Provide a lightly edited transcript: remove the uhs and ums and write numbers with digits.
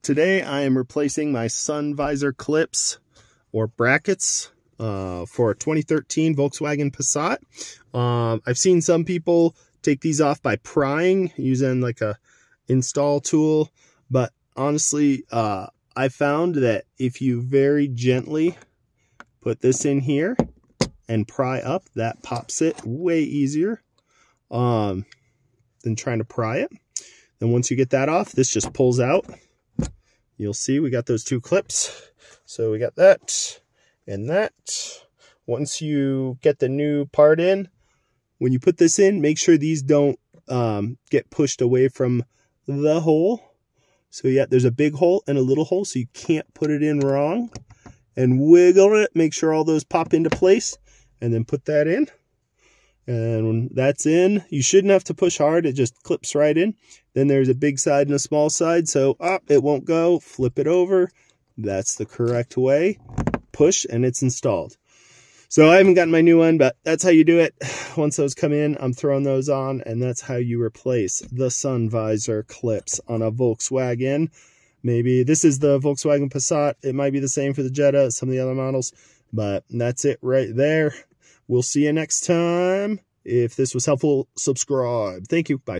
Today I am replacing my sun visor clips or brackets for a 2013 Volkswagen Passat. I've seen some people take these off by prying using like a install tool, but honestly I found that if you very gently put this in here and pry up, that pops it way easier than trying to pry it. Then once you get that off, this just pulls out. You'll see we got those two clips. So we got that and that. Once you get the new part in, when you put this in, make sure these don't get pushed away from the hole. So yeah, there's a big hole and a little hole, so you can't put it in wrong. And wiggle it, make sure all those pop into place, and then put that in. And when that's in, you shouldn't have to push hard, it just clips right in. Then there's a big side and a small side, so it won't go. Flip it over. That's the correct way. Push, and it's installed. So I haven't gotten my new one, but that's how you do it. Once those come in, I'm throwing those on, and that's how you replace the sun visor clips on a Volkswagen. Maybe this is the Volkswagen Passat. It might be the same for the Jetta, some of the other models, but that's it right there. We'll see you next time. If this was helpful, subscribe. Thank you. Bye.